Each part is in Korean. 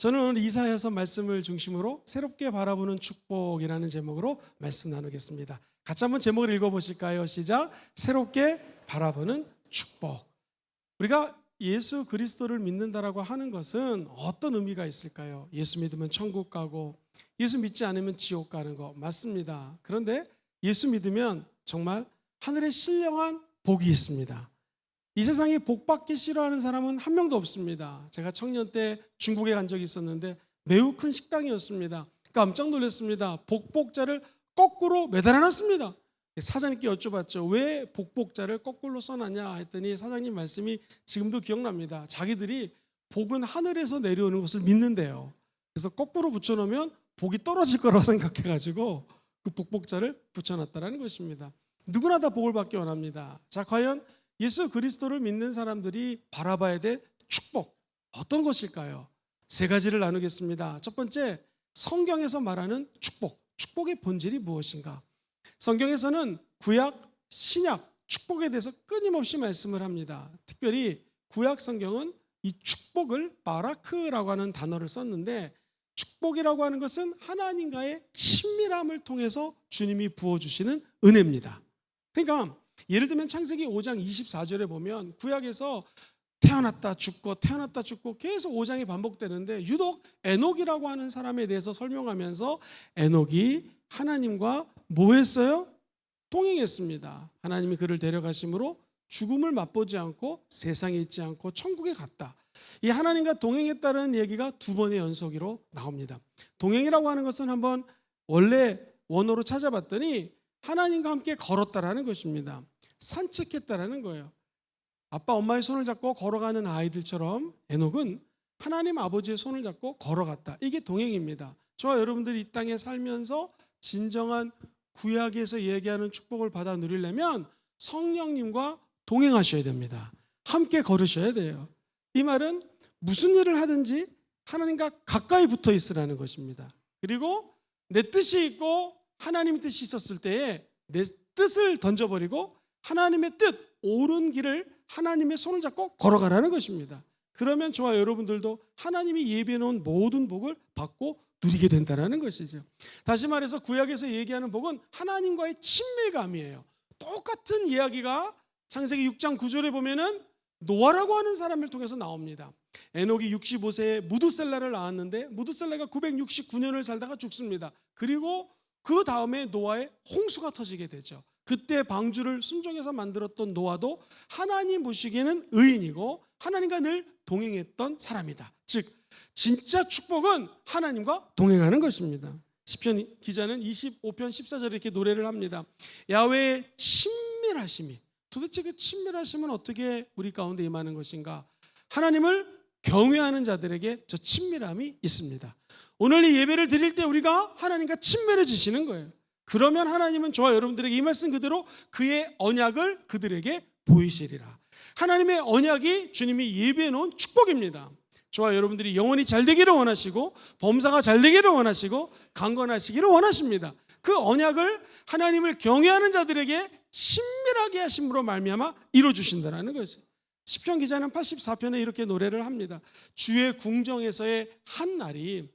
저는 오늘 이사야서 말씀을 중심으로 새롭게 바라보는 축복이라는 제목으로 말씀 나누겠습니다. 같이 한번 제목을 읽어보실까요? 시작. 새롭게 바라보는 축복. 우리가 예수 그리스도를 믿는다라고 하는 것은 어떤 의미가 있을까요? 예수 믿으면 천국 가고 예수 믿지 않으면 지옥 가는 거 맞습니다. 그런데 예수 믿으면 정말 하늘에 신령한 복이 있습니다. 이 세상에 복 받기 싫어하는 사람은 한 명도 없습니다. 제가 청년 때 중국에 간 적이 있었는데 매우 큰 식당이었습니다. 깜짝 놀랐습니다. 복복자를 거꾸로 매달아놨습니다. 사장님께 여쭤봤죠. 왜 복복자를 거꾸로 써놨냐 했더니 사장님 말씀이 지금도 기억납니다. 자기들이 복은 하늘에서 내려오는 것을 믿는데요. 그래서 거꾸로 붙여놓으면 복이 떨어질 거라고 생각해가지고 그 복복자를 붙여놨다는 것입니다. 누구나 다 복을 받기 원합니다. 자, 과연 예수 그리스도를 믿는 사람들이 바라봐야 될 축복 어떤 것일까요? 세 가지를 나누겠습니다. 첫 번째, 성경에서 말하는 축복. 축복의 본질이 무엇인가? 성경에서는 구약, 신약, 축복에 대해서 끊임없이 말씀을 합니다. 특별히 구약 성경은 이 축복을 바라크라고 하는 단어를 썼는데, 축복이라고 하는 것은 하나님과의 친밀함을 통해서 주님이 부어주시는 은혜입니다. 그러니까 예를 들면 창세기 5장 24절에 보면 구약에서 태어났다 죽고 태어났다 죽고 계속 5장이 반복되는데, 유독 에녹이라고 하는 사람에 대해서 설명하면서 에녹이 하나님과 뭐 했어요? 동행했습니다. 하나님이 그를 데려가심으로 죽음을 맛보지 않고 세상에 있지 않고 천국에 갔다. 이 하나님과 동행했다는 얘기가 두 번의 연속으로 나옵니다. 동행이라고 하는 것은 한번 원래 원어로 찾아봤더니 하나님과 함께 걸었다라는 것입니다. 산책했다라는 거예요. 아빠 엄마의 손을 잡고 걸어가는 아이들처럼 에녹은 하나님 아버지의 손을 잡고 걸어갔다. 이게 동행입니다. 저와 여러분들이 이 땅에 살면서 진정한 구약에서 얘기하는 축복을 받아 누리려면 성령님과 동행하셔야 됩니다. 함께 걸으셔야 돼요. 이 말은 무슨 일을 하든지 하나님과 가까이 붙어 있으라는 것입니다. 그리고 내 뜻이 있고 하나님의 뜻이 있었을 때에 내 뜻을 던져버리고 하나님의 뜻, 옳은 길을 하나님의 손을 잡고 걸어가라는 것입니다. 그러면 저와 여러분들도 하나님이 예비해 놓은 모든 복을 받고 누리게 된다는 것이죠. 다시 말해서 구약에서 얘기하는 복은 하나님과의 친밀감이에요. 똑같은 이야기가 창세기 6장 9절에 보면은 노아라고 하는 사람을 통해서 나옵니다. 에녹이 65세에 무두셀라를 낳았는데 무두셀라가 969년을 살다가 죽습니다. 그리고 그 다음에 노아의 홍수가 터지게 되죠. 그때 방주를 순종해서 만들었던 노아도 하나님 보시기에는 의인이고 하나님과 늘 동행했던 사람이다. 즉 진짜 축복은 하나님과 동행하는 것입니다. 시편 기자는 25편 14절에 이렇게 노래를 합니다. 야훼의 친밀하심이, 도대체 그 친밀하심은 어떻게 우리 가운데 임하는 것인가? 하나님을 경외하는 자들에게 저 친밀함이 있습니다. 오늘 이 예배를 드릴 때 우리가 하나님과 친밀해지시는 거예요. 그러면 하나님은 저와 여러분들에게 이 말씀 그대로 그의 언약을 그들에게 보이시리라. 하나님의 언약이 주님이 예비해 놓은 축복입니다. 저와 여러분들이 영혼이 잘 되기를 원하시고 범사가 잘 되기를 원하시고 강건하시기를 원하십니다. 그 언약을 하나님을 경외하는 자들에게 친밀하게 하심으로 말미암아 이루어주신다는 것이에요. 시편 기자는 84편에 이렇게 노래를 합니다. 주의 궁정에서의 한 날이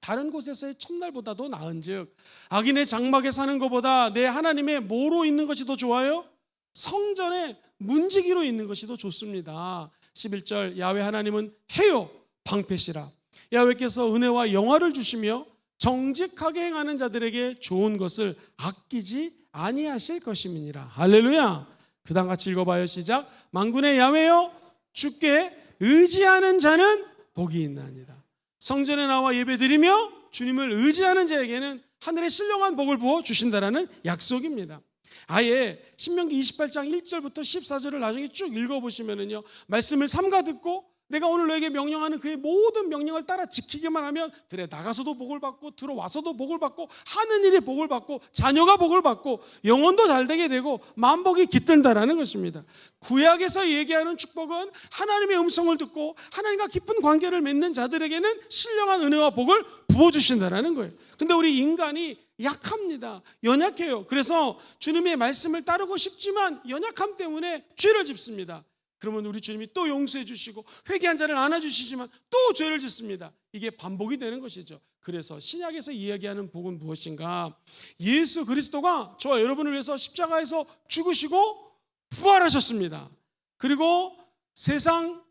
다른 곳에서의 첫날보다도 나은즉 악인의 장막에 사는 것보다 내 하나님의 뭐로 있는 것이 더 좋아요? 성전에 문지기로 있는 것이 더 좋습니다. 11절 야훼 하나님은 해요 방패시라. 야훼께서 은혜와 영화를 주시며 정직하게 행하는 자들에게 좋은 것을 아끼지 아니하실 것임이니라. 할렐루야. 그 다음 같이 읽어봐요. 시작. 만군의 야훼여 주께 의지하는 자는 복이 있나니라. 성전에 나와 예배드리며 주님을 의지하는 자에게는 하늘의 신령한 복을 부어 주신다라는 약속입니다. 아예 신명기 28장 1절부터 14절을 나중에 쭉 읽어보시면은요, 말씀을 삼가 듣고 내가 오늘 너에게 명령하는 그의 모든 명령을 따라 지키기만 하면 들에 나가서도 복을 받고 들어와서도 복을 받고 하는 일에 복을 받고 자녀가 복을 받고 영혼도 잘 되게 되고 만복이 깃든다라는 것입니다. 구약에서 얘기하는 축복은 하나님의 음성을 듣고 하나님과 깊은 관계를 맺는 자들에게는 신령한 은혜와 복을 부어주신다라는 거예요. 근데 우리 인간이 약합니다. 연약해요. 그래서 주님의 말씀을 따르고 싶지만 연약함 때문에 죄를 짓습니다. 그러면 우리 주님이 또 용서해 주시고 회개한 자를 안아주시지만 또 죄를 짓습니다. 이게 반복이 되는 것이죠. 그래서 신약에서 이야기하는 복은 무엇인가? 예수 그리스도가 저와 여러분을 위해서 십자가에서 죽으시고 부활하셨습니다. 그리고 세상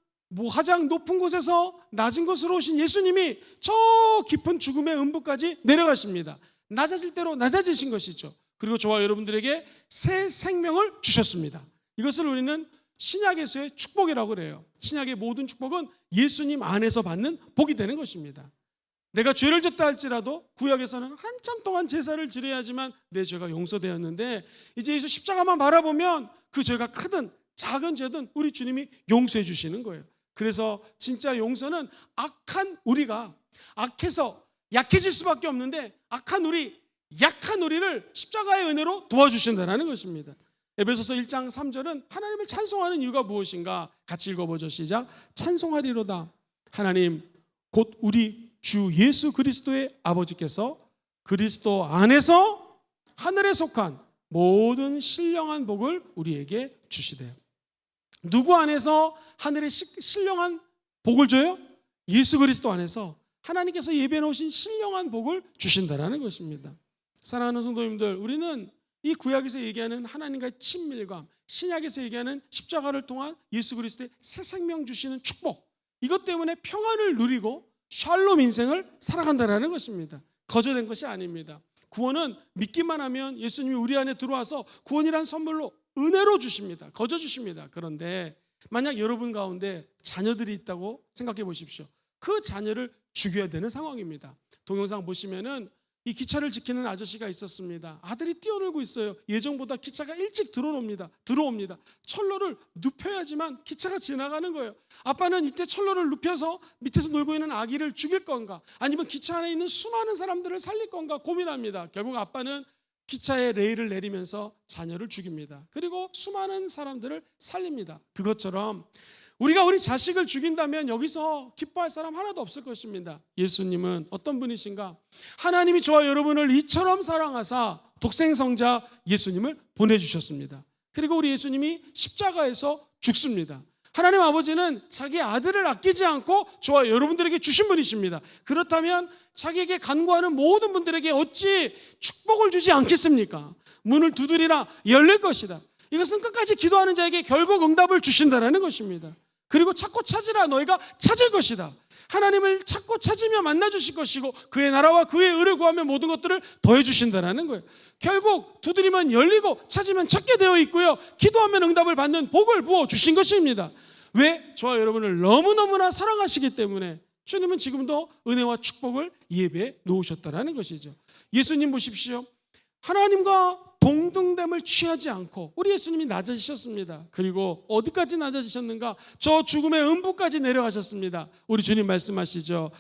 가장 높은 곳에서 낮은 곳으로 오신 예수님이 저 깊은 죽음의 음부까지 내려가십니다. 낮아질 대로 낮아지신 것이죠. 그리고 저와 여러분들에게 새 생명을 주셨습니다. 이것을 우리는 신약에서의 축복이라고 그래요. 신약의 모든 축복은 예수님 안에서 받는 복이 되는 것입니다. 내가 죄를 졌다 할지라도 구약에서는 한참 동안 제사를 지내야지만 내 죄가 용서되었는데 이제 예수 십자가만 바라보면 그 죄가 크든 작은 죄든 우리 주님이 용서해 주시는 거예요. 그래서 진짜 용서는 악한 우리가 악해서 약해질 수밖에 없는데 악한 우리, 약한 우리를 십자가의 은혜로 도와주신다는 것입니다. 에베소서 1장 3절은 하나님을 찬송하는 이유가 무엇인가? 같이 읽어보죠. 시작. 찬송하리로다. 하나님 곧 우리 주 예수 그리스도의 아버지께서 그리스도 안에서 하늘에 속한 모든 신령한 복을 우리에게 주시대요. 누구 안에서 하늘의 신령한 복을 줘요? 예수 그리스도 안에서 하나님께서 예배해 놓으신 신령한 복을 주신다라는 것입니다. 사랑하는 성도님들, 우리는 이 구약에서 얘기하는 하나님과의 친밀감, 신약에서 얘기하는 십자가를 통한 예수 그리스도의 새 생명 주시는 축복, 이것 때문에 평안을 누리고 샬롬 인생을 살아간다는 것입니다. 거저된 것이 아닙니다. 구원은 믿기만 하면 예수님이 우리 안에 들어와서 구원이란 선물로 은혜로 주십니다. 거저 주십니다. 그런데 만약 여러분 가운데 자녀들이 있다고 생각해 보십시오. 그 자녀를 죽여야 되는 상황입니다. 동영상 보시면은 이 기차를 지키는 아저씨가 있었습니다. 아들이 뛰어놀고 있어요. 예정보다 기차가 일찍 들어옵니다. 철로를 눕혀야지만 기차가 지나가는 거예요. 아빠는 이때 철로를 눕혀서 밑에서 놀고 있는 아기를 죽일 건가, 아니면 기차 안에 있는 수많은 사람들을 살릴 건가 고민합니다. 결국 아빠는 기차의 레일을 내리면서 자녀를 죽입니다. 그리고 수많은 사람들을 살립니다. 그것처럼 우리가 우리 자식을 죽인다면 여기서 기뻐할 사람 하나도 없을 것입니다. 예수님은 어떤 분이신가? 하나님이 저와 여러분을 이처럼 사랑하사 독생성자 예수님을 보내주셨습니다. 그리고 우리 예수님이 십자가에서 죽습니다. 하나님 아버지는 자기 아들을 아끼지 않고 저와 여러분들에게 주신 분이십니다. 그렇다면 자기에게 간구하는 모든 분들에게 어찌 축복을 주지 않겠습니까? 문을 두드리라 열릴 것이다. 이것은 끝까지 기도하는 자에게 결국 응답을 주신다는 것입니다. 그리고 찾고 찾으라 너희가 찾을 것이다. 하나님을 찾고 찾으며 만나주실 것이고 그의 나라와 그의 의를 구하면 모든 것들을 더해주신다는 거예요. 결국 두드리면 열리고 찾으면 찾게 되어 있고요, 기도하면 응답을 받는 복을 부어주신 것입니다. 왜? 저와 여러분을 너무너무나 사랑하시기 때문에 주님은 지금도 은혜와 축복을 예배해 놓으셨다는 것이죠. 예수님 보십시오. 하나님과 동등됨을 취하지 않고 우리 예수님이 낮아지셨습니다. 그리고 어디까지 낮아지셨는가? 저 죽음의 음부까지 내려가셨습니다. 우리 주님 말씀하시죠.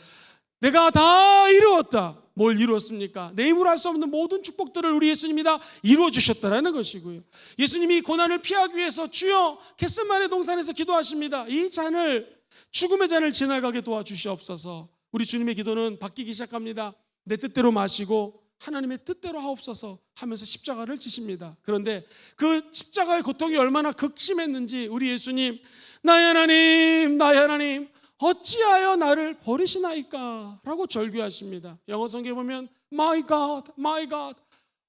내가 다 이루었다. 뭘 이루었습니까? 내 힘으로 할 수 없는 모든 축복들을 우리 예수님이 다 이루어 주셨다는 것이고요. 예수님이 고난을 피하기 위해서 주여 겟세마네 동산에서 기도하십니다. 이 잔을, 죽음의 잔을 지나가게 도와주시옵소서. 우리 주님의 기도는 바뀌기 시작합니다. 내 뜻대로 마시고 하나님의 뜻대로 하옵소서 하면서 십자가를 지십니다. 그런데 그 십자가의 고통이 얼마나 극심했는지 우리 예수님, 나의 하나님 어찌하여 나를 버리시나이까 라고 절규하십니다. 영어 성경에 보면 My God,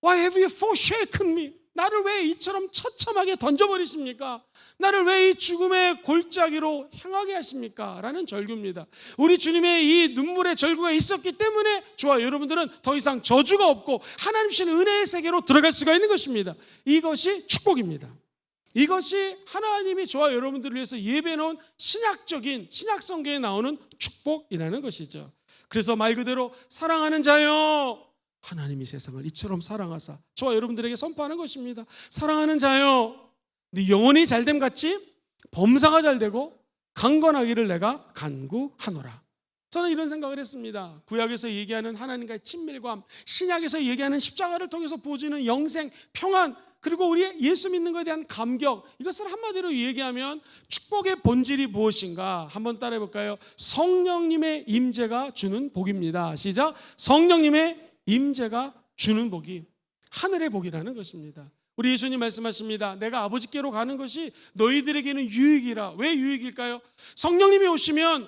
why have you forsaken me? 나를 왜 이처럼 처참하게 던져버리십니까? 나를 왜 이 죽음의 골짜기로 향하게 하십니까? 라는 절규입니다. 우리 주님의 이 눈물의 절규가 있었기 때문에 저와 여러분들은 더 이상 저주가 없고 하나님 주신 은혜의 세계로 들어갈 수가 있는 것입니다. 이것이 축복입니다. 이것이 하나님이 저와 여러분들을 위해서 예배해 놓은 신약적인, 신약 성경에 나오는 축복이라는 것이죠. 그래서 말 그대로 사랑하는 자여, 하나님이 세상을 이처럼 사랑하사 저와 여러분들에게 선포하는 것입니다. 사랑하는 자여, 네 영혼이 잘됨 같이 범사가 잘되고 강건하기를 내가 간구하노라. 저는 이런 생각을 했습니다. 구약에서 얘기하는 하나님과의 친밀감, 신약에서 얘기하는 십자가를 통해서 부어지는 영생, 평안, 그리고 우리 예수 믿는 것에 대한 감격, 이것을 한마디로 얘기하면 축복의 본질이 무엇인가? 한번 따라해 볼까요? 성령님의 임재가 주는 복입니다. 시작. 성령님의 임재가 주는 복이 하늘의 복이라는 것입니다. 우리 예수님 말씀하십니다. 내가 아버지께로 가는 것이 너희들에게는 유익이라. 왜 유익일까요? 성령님이 오시면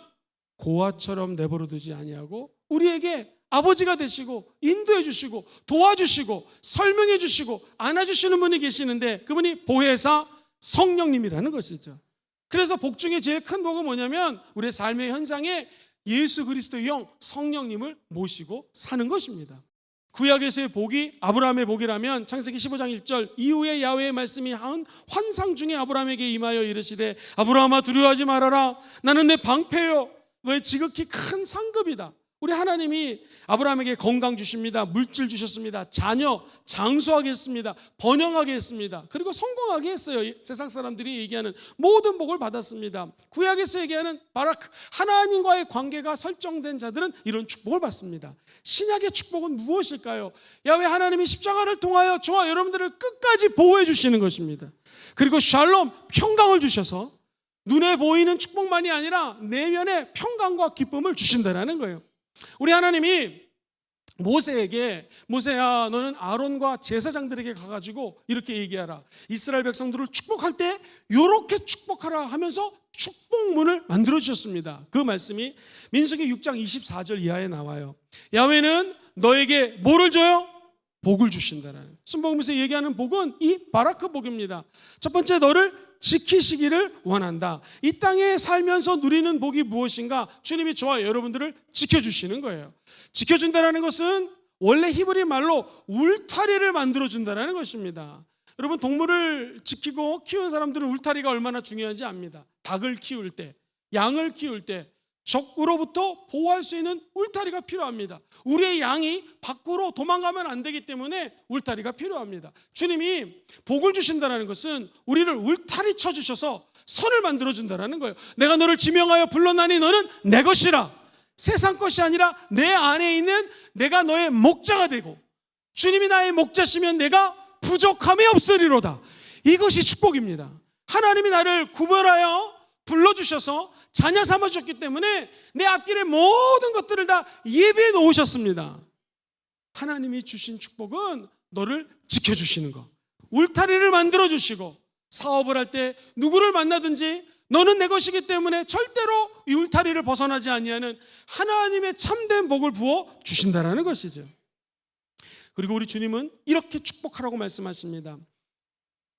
고아처럼 내버려 두지 아니하고 우리에게 아버지가 되시고 인도해 주시고 도와주시고 설명해 주시고 안아주시는 분이 계시는데 그분이 보혜사 성령님이라는 것이죠. 그래서 복 중에 제일 큰 복은 뭐냐면 우리의 삶의 현장에 예수 그리스도의 영 성령님을 모시고 사는 것입니다. 구약에서의 복이 아브라함의 복이라면 창세기 15장 1절 이후에 야훼의 말씀이 한 환상 중에 아브라함에게 임하여 이르시되 아브라함아 두려워하지 말아라 나는 내 방패요. 왜 지극히 큰 상급이다. 우리 하나님이 아브라함에게 건강 주십니다. 물질 주셨습니다. 자녀 장수하게 했습니다. 번영하게 했습니다. 그리고 성공하게 했어요. 세상 사람들이 얘기하는 모든 복을 받았습니다. 구약에서 얘기하는 바라크 하나님과의 관계가 설정된 자들은 이런 축복을 받습니다. 신약의 축복은 무엇일까요? 야훼 하나님이 십자가를 통하여 저와 여러분들을 끝까지 보호해 주시는 것입니다. 그리고 샬롬 평강을 주셔서 눈에 보이는 축복만이 아니라 내면의 평강과 기쁨을 주신다는 거예요. 우리 하나님이 모세에게 모세야 너는 아론과 제사장들에게 가가지고 이렇게 얘기하라. 이스라엘 백성들을 축복할 때 이렇게 축복하라 하면서 축복문을 만들어 주셨습니다. 그 말씀이 민수기 6장 24절 이하에 나와요. 야훼는 너에게 뭐를 줘요? 복을 주신다는. 순복음에서 얘기하는 복은 이 바라크 복입니다. 첫 번째 너를 지키시기를 원한다. 이 땅에 살면서 누리는 복이 무엇인가? 주님이 저와 여러분들을 지켜주시는 거예요. 지켜준다는 것은 원래 히브리 말로 울타리를 만들어준다는 것입니다. 여러분 동물을 지키고 키우는 사람들은 울타리가 얼마나 중요한지 압니다. 닭을 키울 때, 양을 키울 때 적으로부터 보호할 수 있는 울타리가 필요합니다. 우리의 양이 밖으로 도망가면 안 되기 때문에 울타리가 필요합니다. 주님이 복을 주신다는 것은 우리를 울타리 쳐주셔서 선을 만들어준다는 거예요. 내가 너를 지명하여 불러나니 너는 내 것이라. 세상 것이 아니라 내 안에 있는 내가 너의 목자가 되고 주님이 나의 목자시면 내가 부족함이 없으리로다. 이것이 축복입니다. 하나님이 나를 구별하여 불러주셔서 자녀 삼아주셨기 때문에 내 앞길에 모든 것들을 다 예비해 놓으셨습니다. 하나님이 주신 축복은 너를 지켜주시는 것, 울타리를 만들어주시고 사업을 할 때 누구를 만나든지 너는 내 것이기 때문에 절대로 이 울타리를 벗어나지 아니하는 하나님의 참된 복을 부어 주신다는 것이죠. 그리고 우리 주님은 이렇게 축복하라고 말씀하십니다.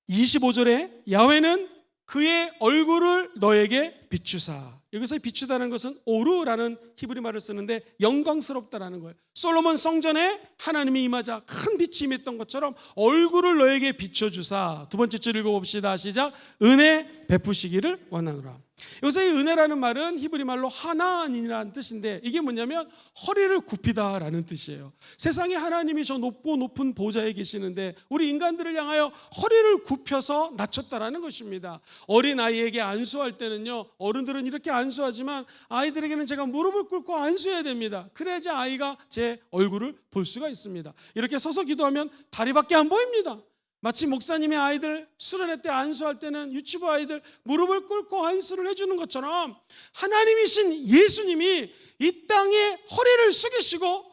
25절에 야훼는 그의 얼굴을 너에게 비추사. 여기서 비추다는 것은 오르라는 히브리 말을 쓰는데 영광스럽다라는 거예요. 솔로몬 성전에 하나님이 임하자 큰 빛이 임했던 것처럼 얼굴을 너에게 비춰주사. 두 번째 줄 읽어봅시다. 시작. 은혜 베푸시기를 원하노라. 여기서 이 은혜라는 말은 히브리 말로 하나님이라는 뜻인데 이게 뭐냐면 허리를 굽히다라는 뜻이에요. 세상에 하나님이 저 높고 높은 보좌에 계시는데 우리 인간들을 향하여 허리를 굽혀서 낮췄다라는 것입니다. 어린 아이에게 안수할 때는요, 어른들은 이렇게 안수하지만 아이들에게는 제가 무릎을 꿇고 안수해야 됩니다. 그래야지 아이가 제 얼굴을 볼 수가 있습니다. 이렇게 서서 기도하면 다리밖에 안 보입니다. 마치 목사님의 아이들 수련회 때 안수할 때는 유치부 아이들 무릎을 꿇고 안수를 해주는 것처럼 하나님이신 예수님이 이 땅에 허리를 숙이시고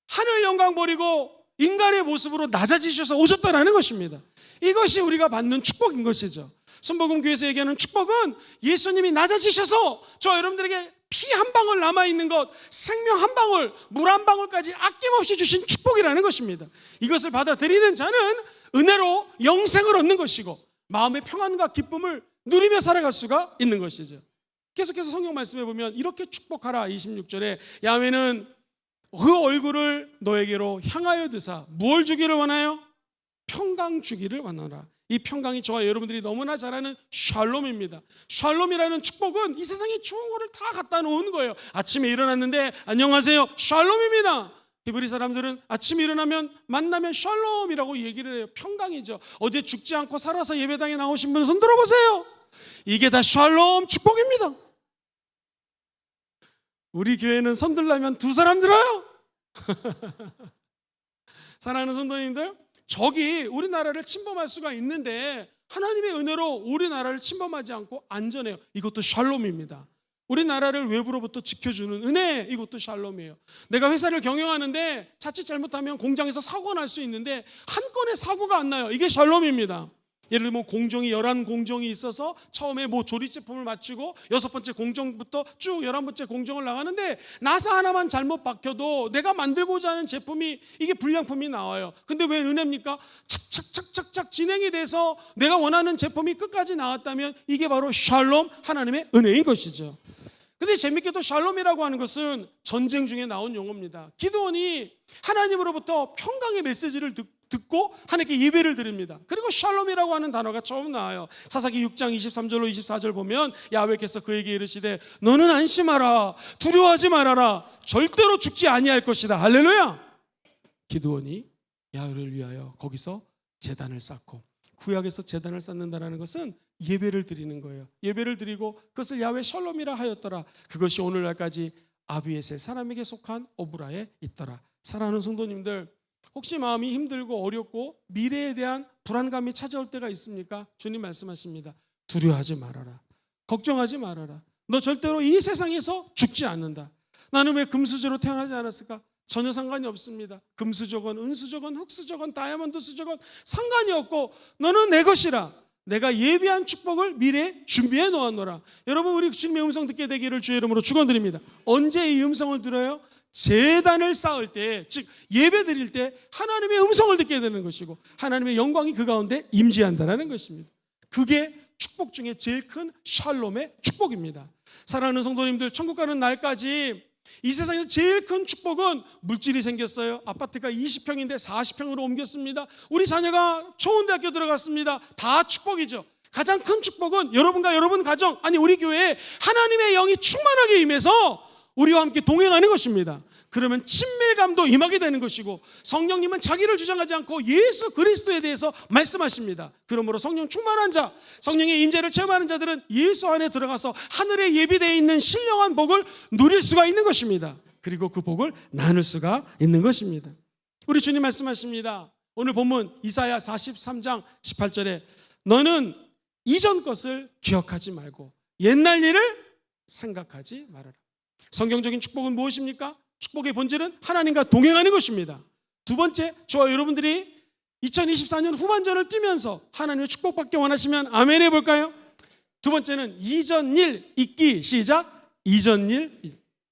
하늘 영광 버리고 인간의 모습으로 낮아지셔서 오셨다는 것입니다. 이것이 우리가 받는 축복인 것이죠. 순복음교회에서 얘기하는 축복은 예수님이 낮아지셔서 저 여러분들에게 피 한 방울 남아있는 것, 생명 한 방울, 물 한 방울까지 아낌없이 주신 축복이라는 것입니다. 이것을 받아들이는 자는 은혜로 영생을 얻는 것이고 마음의 평안과 기쁨을 누리며 살아갈 수가 있는 것이죠. 계속해서 성경 말씀해 보면 이렇게 축복하라. 26절에 야훼는 그 얼굴을 너에게로 향하여 드사 무엇을 주기를 원하여? 평강 주기를 원하라. 이 평강이 저와 여러분들이 너무나 잘 아는 샬롬입니다. 샬롬이라는 축복은 이 세상에 좋은 거를 다 갖다 놓은 거예요. 아침에 일어났는데 안녕하세요, 샬롬입니다. 히브리 사람들은 아침에 일어나면 만나면 샬롬이라고 얘기를 해요. 평강이죠. 어제 죽지 않고 살아서 예배당에 나오신 분은 손 들어보세요. 이게 다 샬롬 축복입니다. 우리 교회는 손 들려면 두 사람 들어요. 사랑하는 성도님들, 적이 우리나라를 침범할 수가 있는데 하나님의 은혜로 우리나라를 침범하지 않고 안전해요. 이것도 샬롬입니다. 우리나라를 외부로부터 지켜주는 은혜, 이것도 샬롬이에요. 내가 회사를 경영하는데 자칫 잘못하면 공장에서 사고가 날 수 있는데 한 건의 사고가 안 나요. 이게 샬롬입니다. 예를 들면 공정이 11공정이 있어서 처음에 뭐 조립 제품을 마치고 6번째 공정부터 쭉 11번째 공정을 나가는데 나사 하나만 잘못 박혀도 내가 만들고자 하는 제품이 이게 불량품이 나와요. 근데 왜 은혜입니까? 착착착착착 진행이 돼서 내가 원하는 제품이 끝까지 나왔다면 이게 바로 샬롬, 하나님의 은혜인 것이죠. 근데 재밌게도 샬롬이라고 하는 것은 전쟁 중에 나온 용어입니다. 기드온이 하나님으로부터 평강의 메시지를 듣고 하나님께 예배를 드립니다. 그리고 샬롬이라고 하는 단어가 처음 나와요. 사사기 6장 23절로 24절 보면 야훼께서 그에게 이르시되 너는 안심하라, 두려워하지 말아라, 절대로 죽지 아니할 것이다. 할렐루야. 기드온이 야훼를 위하여 거기서 제단을 쌓고, 구약에서 제단을 쌓는다는 것은 예배를 드리는 거예요. 예배를 드리고 그것을 야훼 샬롬이라 하였더라. 그것이 오늘날까지 아비에셀 사람에게 속한 오브라에 있더라. 사랑하는 성도님들, 혹시 마음이 힘들고 어렵고 미래에 대한 불안감이 찾아올 때가 있습니까? 주님 말씀하십니다. 두려워하지 말아라, 걱정하지 말아라. 너 절대로 이 세상에서 죽지 않는다. 나는 왜 금수저로 태어나지 않았을까? 전혀 상관이 없습니다. 금수저건 은수저건 흑수저건 다이아몬드 수저건 상관이 없고 너는 내 것이라. 내가 예비한 축복을 미래에 준비해 놓았노라. 여러분, 우리 주님의 음성 듣게 되기를 주의 이름으로 축원드립니다. 언제 이 음성을 들어요? 제단을 쌓을 때, 즉 예배 드릴 때 하나님의 음성을 듣게 되는 것이고 하나님의 영광이 그 가운데 임재한다는 것입니다. 그게 축복 중에 제일 큰 샬롬의 축복입니다. 사랑하는 성도님들, 천국 가는 날까지 이 세상에서 제일 큰 축복은 물질이 생겼어요. 아파트가 20평인데 40평으로 옮겼습니다. 우리 자녀가 좋은 대학교 들어갔습니다. 다 축복이죠. 가장 큰 축복은 여러분과 여러분 가정, 아니 우리 교회에 하나님의 영이 충만하게 임해서 우리와 함께 동행하는 것입니다. 그러면 친밀감도 임하게 되는 것이고 성령님은 자기를 주장하지 않고 예수 그리스도에 대해서 말씀하십니다. 그러므로 성령 충만한 자, 성령의 임재를 체험하는 자들은 예수 안에 들어가서 하늘에 예비되어 있는 신령한 복을 누릴 수가 있는 것입니다. 그리고 그 복을 나눌 수가 있는 것입니다. 우리 주님 말씀하십니다. 오늘 본문 이사야 43장 18절에 너는 이전 것을 기억하지 말고 옛날 일을 생각하지 말아라. 성경적인 축복은 무엇입니까? 축복의 본질은 하나님과 동행하는 것입니다. 두 번째, 저와 여러분들이 2024년 후반전을 뛰면서 하나님의 축복받기 원하시면 아멘 해볼까요? 두 번째는 이전 일 잊기. 시작. 이전 일,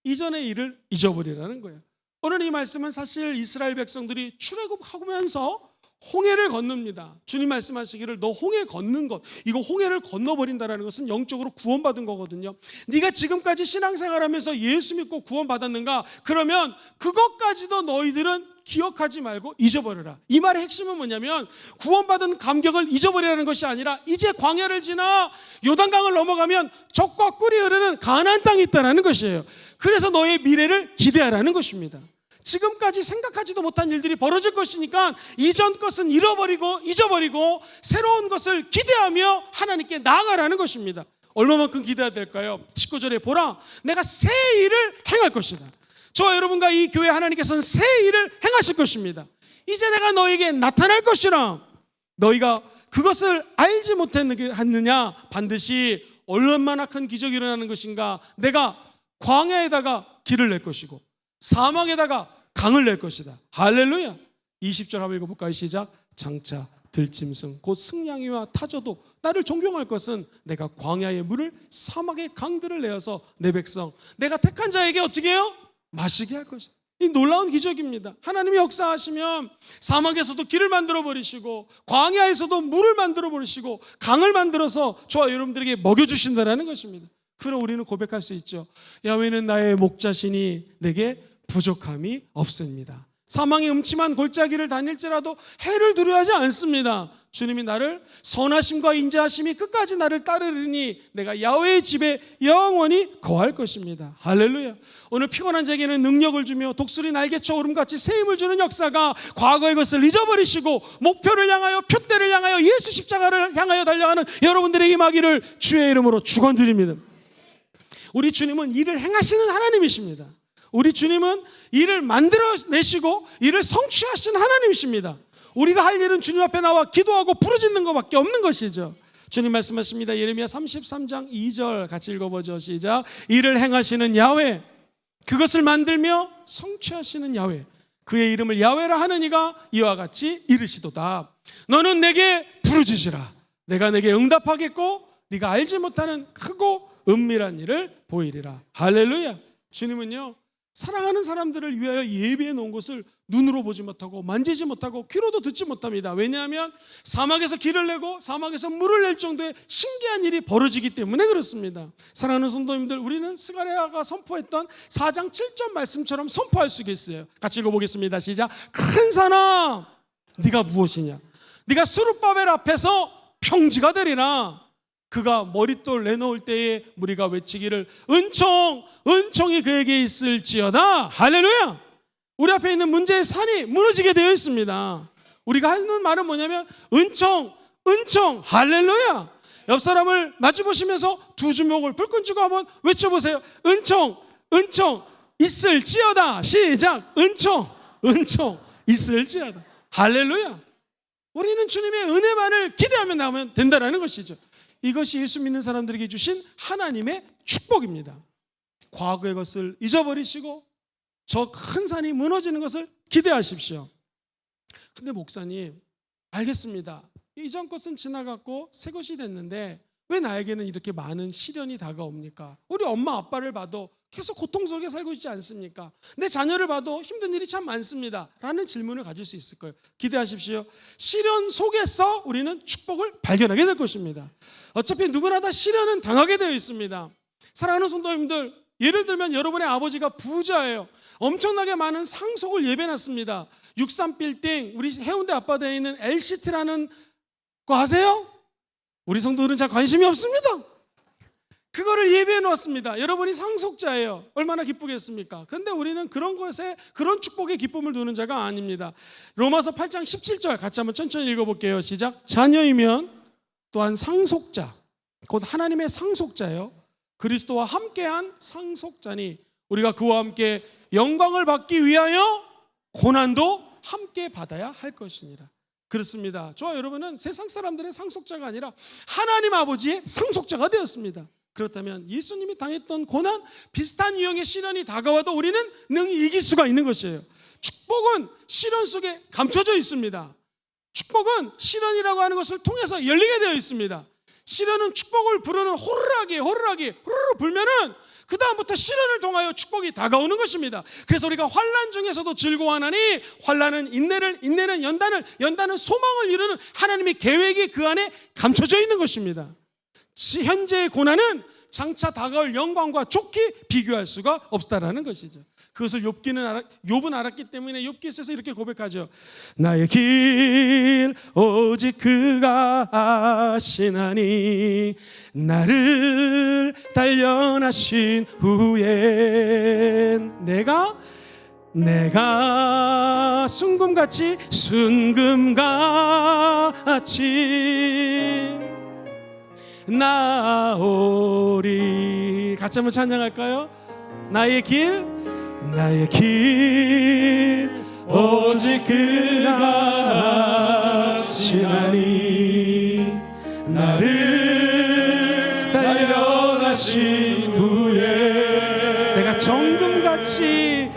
이전의 일을 잊어버리라는 거예요. 오늘 이 말씀은 사실 이스라엘 백성들이 출애굽하면서 홍해를 건넙니다. 주님 말씀하시기를 너 홍해 걷는 것, 이거 홍해를 건너버린다는 것은 영적으로 구원받은 거거든요. 네가 지금까지 신앙생활하면서 예수 믿고 구원받았는가? 그러면 그것까지도 너희들은 기억하지 말고 잊어버려라. 이 말의 핵심은 뭐냐면 구원받은 감격을 잊어버리라는 것이 아니라 이제 광야를 지나 요단강을 넘어가면 젖과 꿀이 흐르는 가나안 땅이 있다는 것이에요. 그래서 너의 미래를 기대하라는 것입니다. 지금까지 생각하지도 못한 일들이 벌어질 것이니까 이전 것은 잊어버리고 새로운 것을 기대하며 하나님께 나아가라는 것입니다. 얼마만큼 기대해야 될까요? 19절에 보라, 내가 새 일을 행할 것이다. 저와 여러분과 이 교회 하나님께서는 새 일을 행하실 것입니다. 이제 내가 너에게 나타날 것이라. 너희가 그것을 알지 못했느냐? 반드시 얼마나 큰 기적이 일어나는 것인가? 내가 광야에다가 길을 낼 것이고 사막에다가 강을 낼 것이다. 할렐루야. 20절 한번 읽어볼까요? 시작. 장차 들짐승 곧 승냥이와 타조도 나를 존경할 것은 내가 광야의 물을 사막의 강들을 내어서 내 백성 내가 택한 자에게 어떻게 해요? 마시게 할 것이다. 이 놀라운 기적입니다. 하나님이 역사하시면 사막에서도 길을 만들어 버리시고 광야에서도 물을 만들어 버리시고 강을 만들어서 저와 여러분들에게 먹여주신다는 것입니다. 그럼 우리는 고백할 수 있죠. 야훼는 나의 목자시니 내게 부족함이 없습니다. 사망의 음침한 골짜기를 다닐지라도 해를 두려워하지 않습니다. 주님이 나를 선하심과 인자하심이 끝까지 나를 따르리니 내가 야훼의 집에 영원히 거할 것입니다. 할렐루야. 오늘 피곤한 자에게는 능력을 주며 독수리 날개쳐 오름같이 새 힘을 주는 역사가 과거의 것을 잊어버리시고 목표를 향하여 표대를 향하여 예수 십자가를 향하여 달려가는 여러분들의 임하기를 주의 이름으로 축원드립니다. 우리 주님은 일을 행하시는 하나님이십니다. 우리 주님은 일을 만들어내시고 일을 성취하시는 하나님이십니다. 우리가 할 일은 주님 앞에 나와 기도하고 부르짖는 것밖에 없는 것이죠. 주님 말씀하십니다. 예레미야 33장 2절 같이 읽어보죠. 시작. 이를 행하시는 야훼, 그것을 만들며 성취하시는 야훼, 그의 이름을 야훼라 하는 이가 이와 같이 이르시도다. 너는 내게 부르짖으라. 내가 내게 응답하겠고 네가 알지 못하는 크고 은밀한 일을 보이리라. 할렐루야. 주님은요, 사랑하는 사람들을 위하여 예비해 놓은 것을 눈으로 보지 못하고 만지지 못하고 귀로도 듣지 못합니다. 왜냐하면 사막에서 길을 내고 사막에서 물을 낼 정도의 신기한 일이 벌어지기 때문에 그렇습니다. 사랑하는 성도님들, 우리는 스가랴가 선포했던 4장 7절 말씀처럼 선포할 수 있어요. 같이 읽어보겠습니다. 시작. 큰 산아, 네가 무엇이냐? 네가 스룹바벨 앞에서 평지가 되리라. 그가 머릿돌 내놓을 때에 무리가 외치기를 은총, 은총이 그에게 있을지어다. 할렐루야. 우리 앞에 있는 문제의 산이 무너지게 되어 있습니다. 우리가 하는 말은 뭐냐면 은총, 은총, 할렐루야. 옆 사람을 마주보시면서 두 주먹을 불끈 쥐고 한번 외쳐보세요. 은총, 은총 있을지어다. 시작. 은총, 은총 있을지어다. 할렐루야. 우리는 주님의 은혜만을 기대하며 나오면 된다는 것이죠. 이것이 예수 믿는 사람들에게 주신 하나님의 축복입니다. 과거의 것을 잊어버리시고 저 큰 산이 무너지는 것을 기대하십시오. 근데 목사님, 알겠습니다. 이전 것은 지나갔고 새 것이 됐는데 왜 나에게는 이렇게 많은 시련이 다가옵니까? 우리 엄마 아빠를 봐도 계속 고통 속에 살고 있지 않습니까? 내 자녀를 봐도 힘든 일이 참 많습니다 라는 질문을 가질 수 있을 거예요. 기대하십시오. 시련 속에서 우리는 축복을 발견하게 될 것입니다. 어차피 누구나 다 시련은 당하게 되어 있습니다. 사랑하는 성도님들, 예를 들면 여러분의 아버지가 부자예요. 엄청나게 많은 상속을 예배놨습니다. 63빌딩, 우리 해운대 앞바다에 있는 LCT라는 거 아세요? 우리 성도들은 잘 관심이 없습니다. 그거를 예배해 놓았습니다. 여러분이 상속자예요. 얼마나 기쁘겠습니까? 그런데 우리는 그런 것에, 그런 축복의 기쁨을 두는 자가 아닙니다. 로마서 8장 17절 같이 한번 천천히 읽어볼게요. 시작. 자녀이면 또한 상속자, 곧 하나님의 상속자예요. 그리스도와 함께한 상속자니 우리가 그와 함께 영광을 받기 위하여 고난도 함께 받아야 할 것이니라. 그렇습니다. 저와 여러분은 세상 사람들의 상속자가 아니라 하나님 아버지의 상속자가 되었습니다. 그렇다면 예수님이 당했던 고난, 비슷한 유형의 시련이 다가와도 우리는 능히 이길 수가 있는 것이에요. 축복은 시련 속에 감춰져 있습니다. 축복은 시련이라고 하는 것을 통해서 열리게 되어 있습니다. 시련은 축복을 부르는 호루라기 후루룩 불면은 그 다음부터 시련을 통하여 축복이 다가오는 것입니다. 그래서 우리가 환난 중에서도 즐거워하나니 환난은 인내를, 인내는 연단을, 연단은 소망을 이루는 하나님의 계획이 그 안에 감춰져 있는 것입니다. 현재의 고난은 장차 다가올 영광과 좋게 비교할 수가 없다라는 것이죠. 그것을 욥은 알았기 때문에 욥기서에서 이렇게 고백하죠. 나의 길 오직 그가 아시나니 나를 단련하신 후엔 내가 순금같이 나오리. 같이 한번 찬양할까요? 나의 길 오직 그가 아시나니 나를 단련하신 후에 내가 정금같이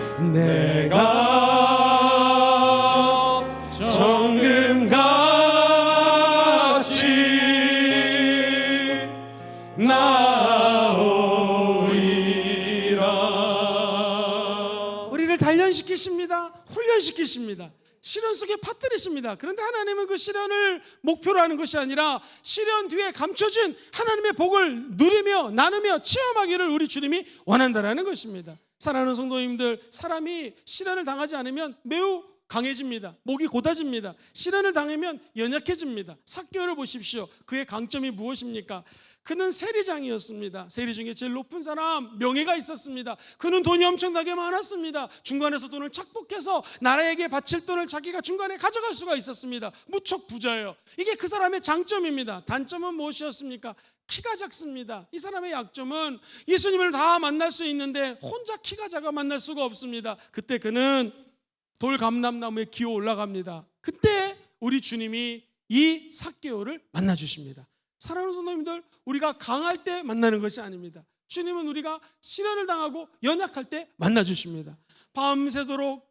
우리를 단련시키십니다. 훈련시키십니다. 시련 속에 빠뜨리십니다. 그런데 하나님은 그 시련을 목표로 하는 것이 아니라 시련 뒤에 감춰진 하나님의 복을 누리며 나누며 체험하기를 우리 주님이 원한다라는 것입니다. 사랑하는 성도님들, 사람이 시련을 당하지 않으면 매우 강해집니다. 목이 곧아집니다. 시련을 당하면 연약해집니다. 삭개오를 보십시오. 그의 강점이 무엇입니까? 그는 세리장이었습니다. 세리 중에 제일 높은 사람, 명예가 있었습니다. 그는 돈이 엄청나게 많았습니다. 중간에서 돈을 착복해서 나라에게 바칠 돈을 자기가 중간에 가져갈 수가 있었습니다. 무척 부자예요. 이게 그 사람의 장점입니다. 단점은 무엇이었습니까? 키가 작습니다. 이 사람의 약점은 예수님을 다 만날 수 있는데 혼자 키가 작아 만날 수가 없습니다. 그때 그는 돌감람나무에 기어 올라갑니다. 그때 우리 주님이 이 삭개오를 만나주십니다. 사랑하는 성도님들, 우리가 강할 때 만나는 것이 아닙니다. 주님은 우리가 시련을 당하고 연약할 때 만나주십니다. 밤새도록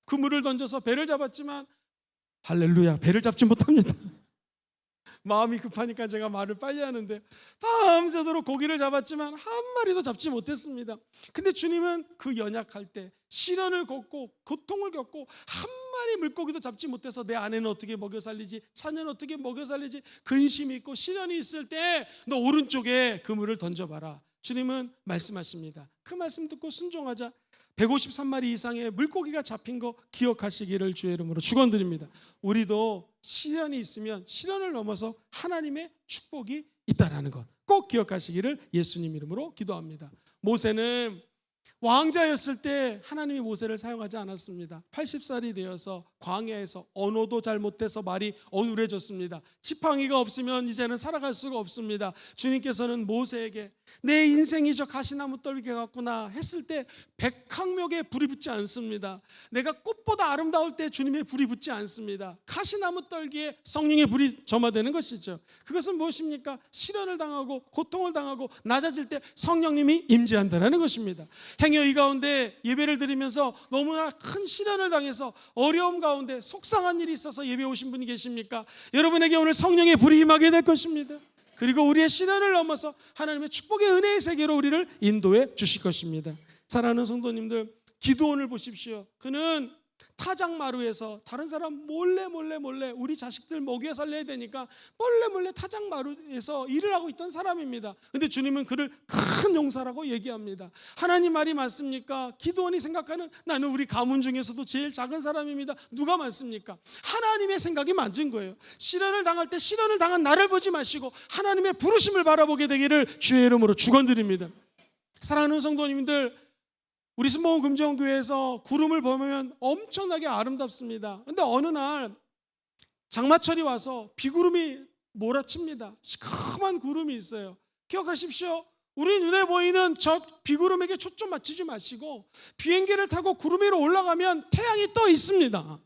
그물을 던져서 배를 잡았지만 할렐루야, 배를 잡지 못합니다. 마음이 급하니까 제가 말을 빨리 하는데 밤새도록 고기를 잡았지만 한 마리도 잡지 못했습니다. 근데 주님은 그 연약할 때 시련을 겪고 고통을 겪고 한 마리 물고기도 잡지 못해서 내 아내는 어떻게 먹여 살리지, 자녀는 어떻게 먹여 살리지, 근심이 있고 시련이 있을 때 너 오른쪽에 그물을 던져봐라. 주님은 말씀하십니다. 그 말씀 듣고 순종하자 153마리 이상의 물고기가 잡힌 거 기억하시기를 주의 이름으로 축원드립니다. 우리도 시련이 있으면 시련을 넘어서 하나님의 축복이 있다라는 것 꼭 기억하시기를 예수님 이름으로 기도합니다. 모세는 왕자였을 때 하나님이 모세를 사용하지 않았습니다. 80살이 되어서 광야에서 언어도 잘 못해서 말이 어눌해졌습니다. 지팡이가 없으면 이제는 살아갈 수가 없습니다. 주님께서는 모세에게 내 인생이 저 가시나무 떨기 같구나 했을 때 백항목에 불이 붙지 않습니다. 내가 꽃보다 아름다울 때 주님의 불이 붙지 않습니다. 가시나무 떨기에 성령의 불이 점화되는 것이죠. 그것은 무엇입니까? 시련을 당하고 고통을 당하고 낮아질 때 성령님이 임재한다는 것입니다. 행여 이 가운데 예배를 드리면서 너무나 큰 시련을 당해서 어려움 가운데 속상한 일이 있어서 예배 오신 분이 계십니까? 여러분에게 오늘 성령의 불이 임하게 될 것입니다. 그리고 우리의 시련을 넘어서 하나님의 축복의 은혜의 세계로 우리를 인도해 주실 것입니다. 사랑하는 성도님들, 기드온을 보십시오. 그는 타작마루에서 다른 사람 몰래 우리 자식들 먹여 살려야 되니까 몰래 타작마루에서 일을 하고 있던 사람입니다. 근데 주님은 그를 큰 용사라고 얘기합니다. 하나님 말이 맞습니까? 기드온이 생각하는 나는 우리 가문 중에서도 제일 작은 사람입니다. 누가 맞습니까? 하나님의 생각이 맞은 거예요. 시련을 당할 때 시련을 당한 나를 보지 마시고 하나님의 부르심을 바라보게 되기를 주의 이름으로 축원드립니다. 사랑하는 성도님들, 우리 순복음 금정교회에서 구름을 보면 엄청나게 아름답습니다. 그런데 어느 날 장마철이 와서 비구름이 몰아칩니다. 시커먼 구름이 있어요. 기억하십시오. 우리 눈에 보이는 저 비구름에게 초점 맞추지 마시고 비행기를 타고 구름 위로 올라가면 태양이 떠 있습니다.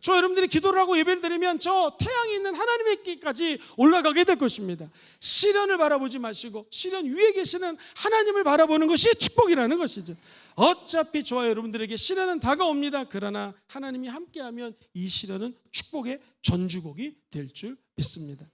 저 여러분들이 기도를 하고 예배를 드리면 저 태양이 있는 하나님의 길까지 올라가게 될 것입니다. 시련을 바라보지 마시고 시련 위에 계시는 하나님을 바라보는 것이 축복이라는 것이죠. 어차피 저와 여러분들에게 시련은 다가옵니다. 그러나 하나님이 함께하면 이 시련은 축복의 전주곡이 될 줄 믿습니다.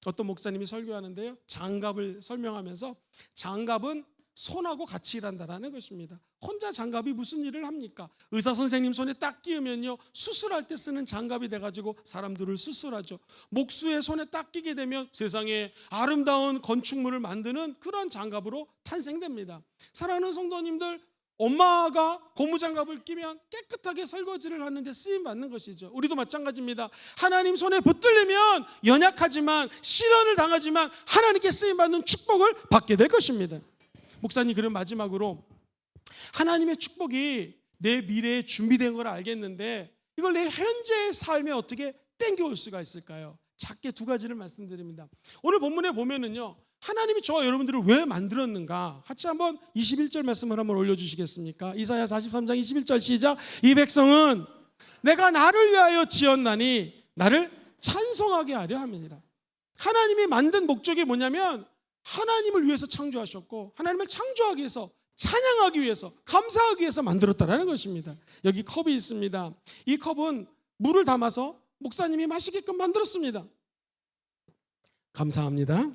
어떤 목사님이 설교하는데요, 장갑을 설명하면서 장갑은 손하고 같이 일한다는 것입니다. 혼자 장갑이 무슨 일을 합니까? 의사 선생님 손에 딱 끼우면요, 수술할 때 쓰는 장갑이 돼가지고 사람들을 수술하죠. 목수의 손에 딱 끼게 되면 세상에 아름다운 건축물을 만드는 그런 장갑으로 탄생됩니다. 사랑하는 성도님들, 엄마가 고무장갑을 끼면 깨끗하게 설거지를 하는데 쓰임받는 것이죠. 우리도 마찬가지입니다. 하나님 손에 붙들리면 연약하지만 시련을 당하지만 하나님께 쓰임받는 축복을 받게 될 것입니다. 목사님, 그럼 마지막으로 하나님의 축복이 내 미래에 준비된 걸 알겠는데 이걸 내 현재의 삶에 어떻게 땡겨올 수가 있을까요? 작게 두 가지를 말씀드립니다. 오늘 본문에 보면은요, 하나님이 저와 여러분들을 왜 만들었는가? 같이 한번 21절 말씀을 한번 올려주시겠습니까? 이사야 43장 21절 시작. 이 백성은 내가 나를 위하여 지었나니 나를 찬송하게 하려 함이니라. 하나님이 만든 목적이 뭐냐면 하나님을 위해서 창조하셨고 하나님을 창조하기 위해서, 찬양하기 위해서, 감사하기 위해서 만들었다라는 것입니다. 여기 컵이 있습니다. 이 컵은 물을 담아서 목사님이 마시게끔 만들었습니다. 감사합니다.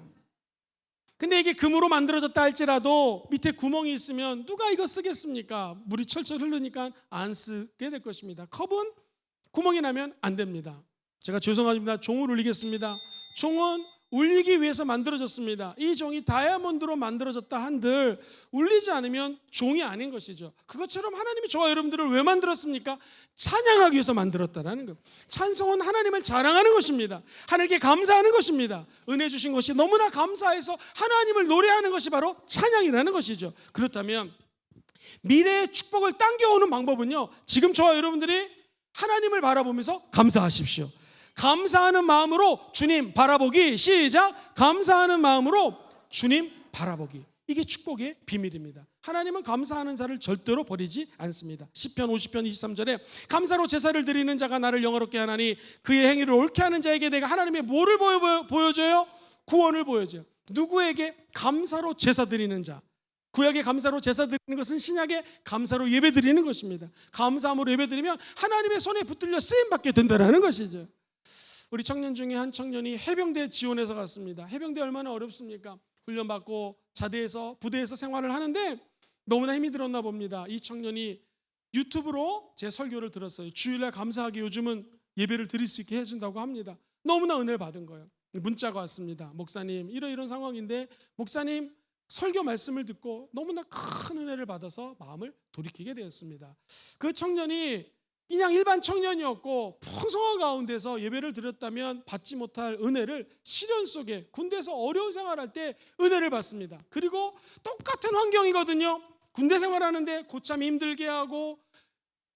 근데 이게 금으로 만들어졌다 할지라도 밑에 구멍이 있으면 누가 이거 쓰겠습니까? 물이 철철 흐르니까 안 쓰게 될 것입니다. 컵은 구멍이 나면 안 됩니다. 제가 죄송합니다. 종을 울리겠습니다. 종은 울리기 위해서 만들어졌습니다. 이 종이 다이아몬드로 만들어졌다 한들 울리지 않으면 종이 아닌 것이죠. 그것처럼 하나님이 저와 여러분들을 왜 만들었습니까? 찬양하기 위해서 만들었다는 것. 찬송은 하나님을 자랑하는 것입니다. 하나님께 감사하는 것입니다. 은혜 주신 것이 너무나 감사해서 하나님을 노래하는 것이 바로 찬양이라는 것이죠. 그렇다면 미래의 축복을 당겨오는 방법은요, 지금 저와 여러분들이 하나님을 바라보면서 감사하십시오. 감사하는 마음으로 주님 바라보기. 시작. 감사하는 마음으로 주님 바라보기. 이게 축복의 비밀입니다. 하나님은 감사하는 자를 절대로 버리지 않습니다. 시편 50편 23절에 감사로 제사를 드리는 자가 나를 영화롭게 하나니 그의 행위를 옳게 하는 자에게 내가 하나님의 뭐를 보여줘요? 구원을 보여줘요. 누구에게? 감사로 제사 드리는 자. 구약의 감사로 제사 드리는 것은 신약의 감사로 예배 드리는 것입니다. 감사함으로 예배 드리면 하나님의 손에 붙들려 쓰임받게 된다는 것이죠. 우리 청년 중에 한 청년이 해병대 지원해서 갔습니다. 해병대 얼마나 어렵습니까? 훈련받고 자대에서 부대에서 생활을 하는데 너무나 힘이 들었나 봅니다. 이 청년이 유튜브로 제 설교를 들었어요. 주일날 감사하게 요즘은 예배를 드릴 수 있게 해준다고 합니다. 너무나 은혜를 받은 거예요. 문자가 왔습니다. 목사님, 이런 상황인데 목사님 설교 말씀을 듣고 너무나 큰 은혜를 받아서 마음을 돌이키게 되었습니다. 그 청년이 그냥 일반 청년이었고 풍성한 가운데서 예배를 드렸다면 받지 못할 은혜를 시련 속에 군대에서 어려운 생활할 때 은혜를 받습니다. 그리고 똑같은 환경이거든요. 군대 생활하는데 고참 힘들게 하고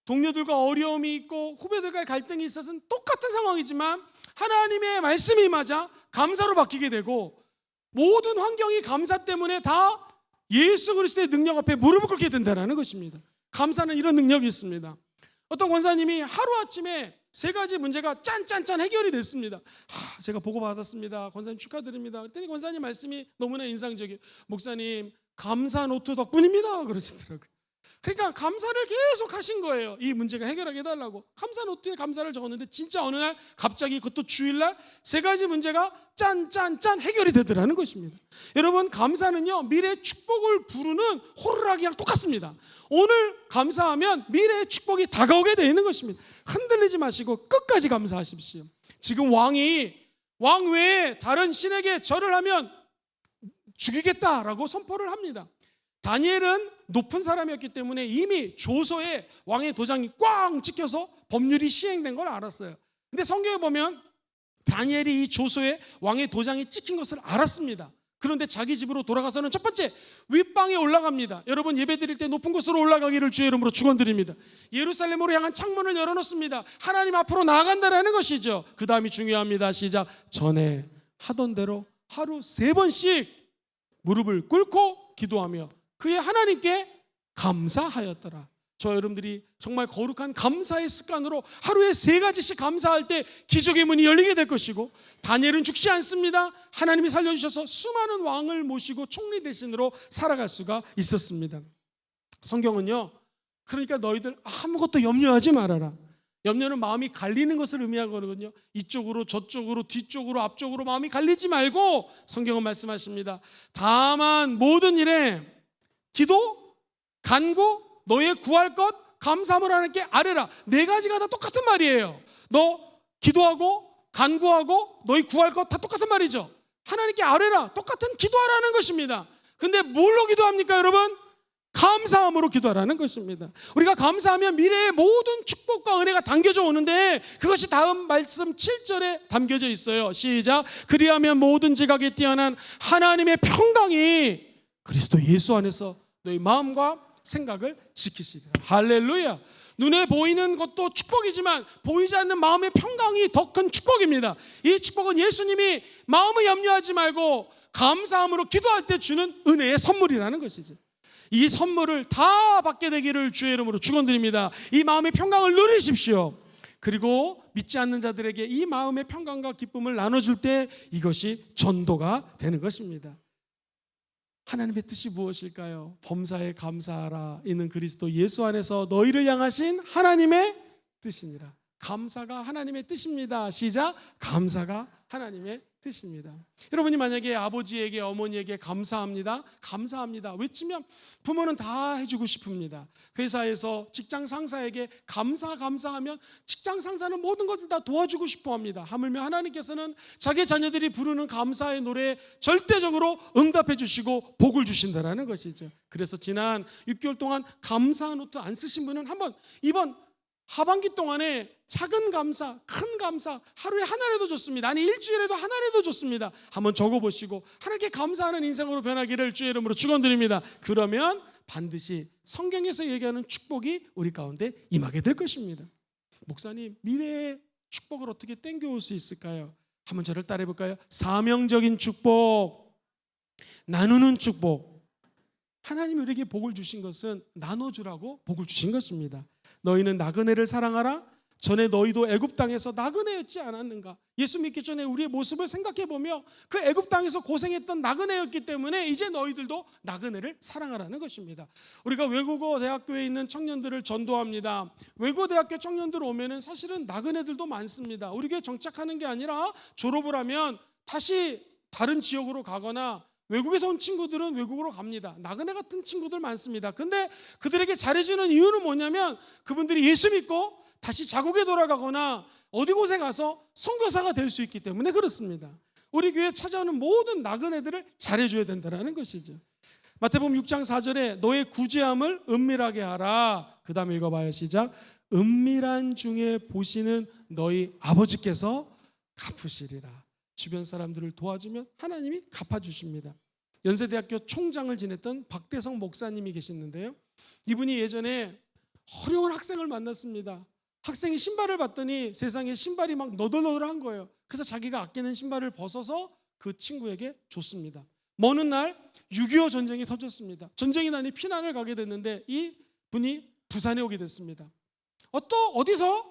동료들과 어려움이 있고 후배들과의 갈등이 있어서는 똑같은 상황이지만 하나님의 말씀이 맞아 감사로 바뀌게 되고 모든 환경이 감사 때문에 다 예수 그리스도의 능력 앞에 무릎을 꿇게 된다는 것입니다. 감사는 이런 능력이 있습니다. 어떤 권사님이 하루아침에 3가지 문제가 짠짠짠 해결이 됐습니다. 제가 보고받았습니다. 권사님 축하드립니다. 그랬더니 권사님 말씀이 너무나 인상적이에요. 목사님 감사 노트 덕분입니다 그러시더라고요. 그러니까 감사를 계속 하신 거예요. 이 문제가 해결하게 해달라고. 감사 노트에 감사를 적었는데 진짜 어느 날 갑자기 그것도 주일날 3가지 문제가 짠짠짠 해결이 되더라는 것입니다. 여러분 감사는요 미래의 축복을 부르는 호루라기랑 똑같습니다. 오늘 감사하면 미래의 축복이 다가오게 되어 있는 것입니다. 흔들리지 마시고 끝까지 감사하십시오. 지금 왕 외에 다른 신에게 절을 하면 죽이겠다라고 선포를 합니다. 다니엘은 높은 사람이었기 때문에 이미 조서에 왕의 도장이 꽝 찍혀서 법률이 시행된 걸 알았어요. 근데 성경에 보면 다니엘이 이 조서에 왕의 도장이 찍힌 것을 알았습니다. 그런데 자기 집으로 돌아가서는 첫 번째 윗방에 올라갑니다. 여러분 예배 드릴 때 높은 곳으로 올라가기를 주의 이름으로 축원드립니다. 예루살렘으로 향한 창문을 열어놓습니다. 하나님 앞으로 나아간다는 것이죠. 그 다음이 중요합니다. 시작. 전에 하던 대로 하루 3번씩 무릎을 꿇고 기도하며 그의 하나님께 감사하였더라. 저 여러분들이 정말 거룩한 감사의 습관으로 하루에 3가지씩 감사할 때 기적의 문이 열리게 될 것이고 다니엘은 죽지 않습니다. 하나님이 살려주셔서 수많은 왕을 모시고 총리 대신으로 살아갈 수가 있었습니다. 성경은요 그러니까 너희들 아무것도 염려하지 말아라. 염려는 마음이 갈리는 것을 의미하거든요. 이쪽으로 저쪽으로 뒤쪽으로 앞쪽으로 마음이 갈리지 말고 성경은 말씀하십니다. 다만 모든 일에 기도, 간구, 너의 구할 것, 감사함을 하나님께 아뢰라. 4가지가 다 똑같은 말이에요. 너 기도하고 간구하고 너희 구할 것 다 똑같은 말이죠. 하나님께 아뢰라. 똑같은 기도하라는 것입니다. 근데 뭘로 기도합니까 여러분? 감사함으로 기도하라는 것입니다. 우리가 감사하면 미래의 모든 축복과 은혜가 담겨져 오는데 그것이 다음 말씀 7절에 담겨져 있어요. 시작. 그리하면 모든 지각에 뛰어난 하나님의 평강이 그리스도 예수 안에서 너희 마음과 생각을 지키시리라. 할렐루야. 눈에 보이는 것도 축복이지만 보이지 않는 마음의 평강이 더 큰 축복입니다. 이 축복은 예수님이 마음을 염려하지 말고 감사함으로 기도할 때 주는 은혜의 선물이라는 것이죠. 이 선물을 다 받게 되기를 주의 이름으로 축원드립니다. 이 마음의 평강을 누리십시오. 그리고 믿지 않는 자들에게 이 마음의 평강과 기쁨을 나눠줄 때 이것이 전도가 되는 것입니다. 하나님의 뜻이 무엇일까요? 범사에 감사하라. 이는 그리스도 예수 안에서 너희를 향하신 하나님의 뜻이니라. 감사가 하나님의 뜻입니다. 시작. 감사가 하나님의 뜻입니다. 여러분이 만약에 아버지에게 어머니에게 감사합니다 외치면 부모는 다 해주고 싶습니다. 회사에서 직장 상사에게 감사하면 직장 상사는 모든 것을 다 도와주고 싶어합니다. 하물며 하나님께서는 자기 자녀들이 부르는 감사의 노래에 절대적으로 응답해 주시고 복을 주신다는 것이죠. 그래서 지난 6개월 동안 감사 노트 안 쓰신 분은 한번 이번 하반기 동안에 작은 감사, 큰 감사 하루에 하나라도 좋습니다. 아니 일주일에도 하나라도 좋습니다. 한번 적어보시고 하나님께 감사하는 인생으로 변하기를 주의 이름으로 축원드립니다. 그러면 반드시 성경에서 얘기하는 축복이 우리 가운데 임하게 될 것입니다. 목사님 미래의 축복을 어떻게 땡겨올 수 있을까요? 한번 저를 따라해 볼까요? 사명적인 축복, 나누는 축복. 하나님이 우리에게 복을 주신 것은 나눠주라고 복을 주신 것입니다. 너희는 나그네를 사랑하라. 전에 너희도 애굽 땅에서 나그네였지 않았는가? 예수 믿기 전에 우리의 모습을 생각해 보며 그 애굽 땅에서 고생했던 나그네였기 때문에 이제 너희들도 나그네를 사랑하라는 것입니다. 우리가 외국어 대학교에 있는 청년들을 전도합니다. 외국어 대학교 청년들 오면은 사실은 나그네들도 많습니다. 우리 교회 정착하는 게 아니라 졸업을 하면 다시 다른 지역으로 가거나 외국에서 온 친구들은 외국으로 갑니다. 나그네 같은 친구들 많습니다. 근데 그들에게 잘해주는 이유는 뭐냐면 그분들이 예수 믿고 다시 자국에 돌아가거나 어디 곳에 가서 선교사가 될 수 있기 때문에 그렇습니다. 우리 교회에 찾아오는 모든 나그네들을 잘해줘야 된다는 것이죠. 마태복음 6장 4절에 너의 구제함을 은밀하게 하라. 그 다음 읽어봐요. 시작. 은밀한 중에 보시는 너희 아버지께서 갚으시리라. 주변 사람들을 도와주면 하나님이 갚아주십니다. 연세대학교 총장을 지냈던 박대성 목사님이 계시는데요. 이분이 예전에 어려운 학생을 만났습니다. 학생이 신발을 봤더니 세상에 신발이 막 너덜너덜한 거예요. 그래서 자기가 아끼는 신발을 벗어서 그 친구에게 줬습니다. 먼 날 6.25 전쟁이 터졌습니다. 전쟁이 나니 피난을 가게 됐는데 이 분이 부산에 오게 됐습니다. 어디서?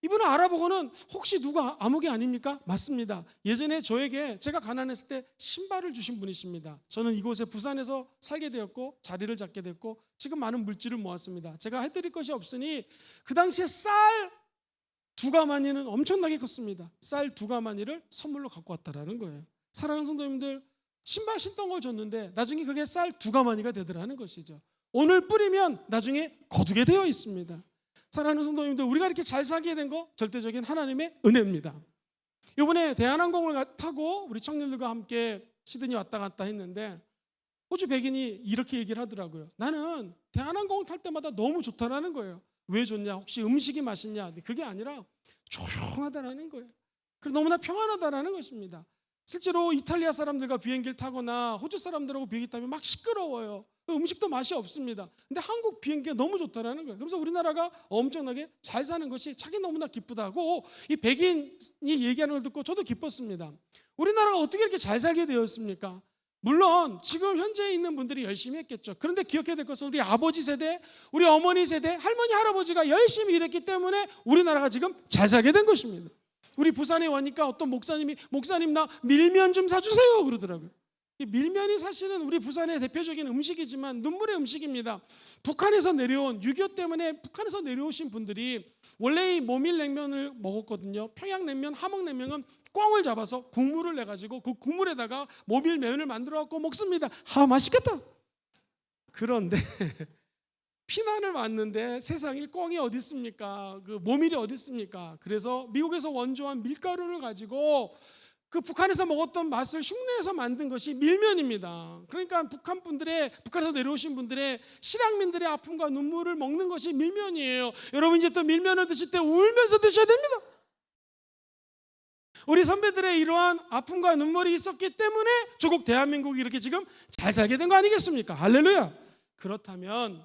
이분을 알아보고는 혹시 누가 아무개 아닙니까? 맞습니다. 예전에 저에게 제가 가난했을 때 신발을 주신 분이십니다. 저는 이곳에 부산에서 살게 되었고 자리를 잡게 됐고 지금 많은 물질을 모았습니다. 제가 해드릴 것이 없으니 그 당시에 쌀 2가마니는 엄청나게 컸습니다. 쌀 2가마니를 선물로 갖고 왔다라는 거예요. 사랑하는 성도님들, 신발 신던 걸 줬는데 나중에 그게 쌀 2가마니가 되더라는 것이죠. 오늘 뿌리면 나중에 거두게 되어 있습니다. 사랑하는 성도님들, 우리가 이렇게 잘 살게 된 거 절대적인 하나님의 은혜입니다. 이번에 대한항공을 타고 우리 청년들과 함께 시드니 왔다 갔다 했는데 호주 백인이 이렇게 얘기를 하더라고요. 나는 대한항공을 탈 때마다 너무 좋다라는 거예요. 왜 좋냐? 혹시 음식이 맛있냐? 그게 아니라 조용하다라는 거예요. 그리고 너무나 평안하다라는 것입니다. 실제로 이탈리아 사람들과 비행기를 타거나 호주 사람들하고 비행기 타면 막 시끄러워요. 음식도 맛이 없습니다. 근데 한국 비행기가 너무 좋다라는 거예요. 그래서 우리나라가 엄청나게 잘 사는 것이 자기 너무나 기쁘다고 이 백인이 얘기하는 걸 듣고 저도 기뻤습니다. 우리나라가 어떻게 이렇게 잘 살게 되었습니까? 물론 지금 현재 있는 분들이 열심히 했겠죠. 그런데 기억해야 될 것은 우리 아버지 세대, 우리 어머니 세대, 할머니, 할아버지가 열심히 일했기 때문에 우리나라가 지금 잘 살게 된 것입니다. 우리 부산에 와니까 어떤 목사님이 목사님 나 밀면 좀 사주세요 그러더라고요. 이 밀면이 사실은 우리 부산의 대표적인 음식이지만 눈물의 음식입니다. 북한에서 내려온 6.25 때문에 북한에서 내려오신 분들이 원래 이 모밀냉면을 먹었거든요. 평양냉면, 함흥냉면은 꽝을 잡아서 국물을 내가지고 그 국물에다가 모밀면을 만들어갖고 먹습니다. 맛있겠다. 그런데 피난을 왔는데 세상에 꽝이 어디 있습니까? 그 모밀이 어디 있습니까? 그래서 미국에서 원조한 밀가루를 가지고 그 북한에서 먹었던 맛을 흉내내서 만든 것이 밀면입니다. 그러니까 북한에서 내려오신 분들의 실향민들의 아픔과 눈물을 먹는 것이 밀면이에요. 여러분 이제 또 밀면을 드실 때 울면서 드셔야 됩니다. 우리 선배들의 이러한 아픔과 눈물이 있었기 때문에 조국 대한민국이 이렇게 지금 잘 살게 된 거 아니겠습니까? 할렐루야. 그렇다면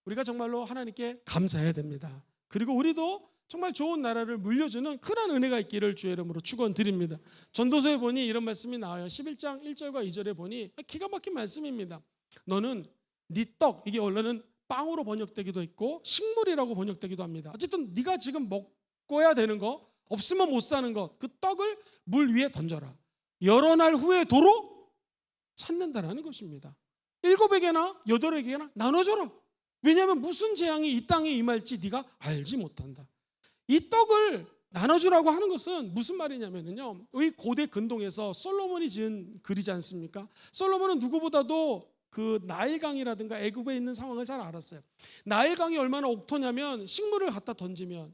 우리가 정말로 하나님께 감사해야 됩니다. 그리고 우리도 정말 좋은 나라를 물려주는 큰 은혜가 있기를 주의 이름으로 축원드립니다. 전도서에 보니 이런 말씀이 나와요. 11장 1절과 2절에 보니 기가 막힌 말씀입니다. 너는 네 떡, 이게 원래는 빵으로 번역되기도 했고 식물이라고 번역되기도 합니다. 어쨌든 네가 지금 먹어야 되는 거, 없으면 못 사는 것, 그 떡을 물 위에 던져라. 여러 날 후에 도로 찾는다라는 것입니다. 7에게나 8에게나 나눠줘라. 왜냐하면 무슨 재앙이 이 땅에 임할지 네가 알지 못한다. 이 떡을 나눠주라고 하는 것은 무슨 말이냐면요, 우리 고대 근동에서 솔로몬이 지은 글이지 않습니까? 솔로몬은 누구보다도 그 나일강이라든가 애굽에 있는 상황을 잘 알았어요. 나일강이 얼마나 옥토냐면 식물을 갖다 던지면,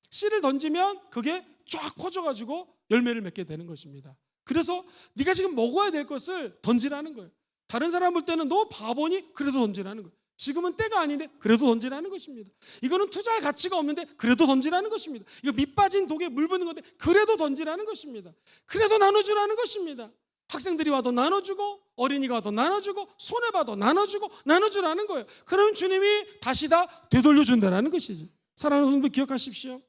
씨를 던지면 그게 쫙 퍼져가지고 열매를 맺게 되는 것입니다. 그래서 네가 지금 먹어야 될 것을 던지라는 거예요. 다른 사람 볼 때는 너 바보니? 그래도 던지라는 거예요. 지금은 때가 아닌데 그래도 던지라는 것입니다. 이거는 투자할 가치가 없는데 그래도 던지라는 것입니다. 이거 밑 빠진 독에 물 부는 건데 그래도 던지라는 것입니다. 그래도 나눠주라는 것입니다. 학생들이 와도 나눠주고 어린이가 와도 나눠주고 손해 봐도 나눠주고 나눠주라는 거예요. 그러면 주님이 다시 다 되돌려준다는 것이죠. 사랑하는 성도 기억하십시오.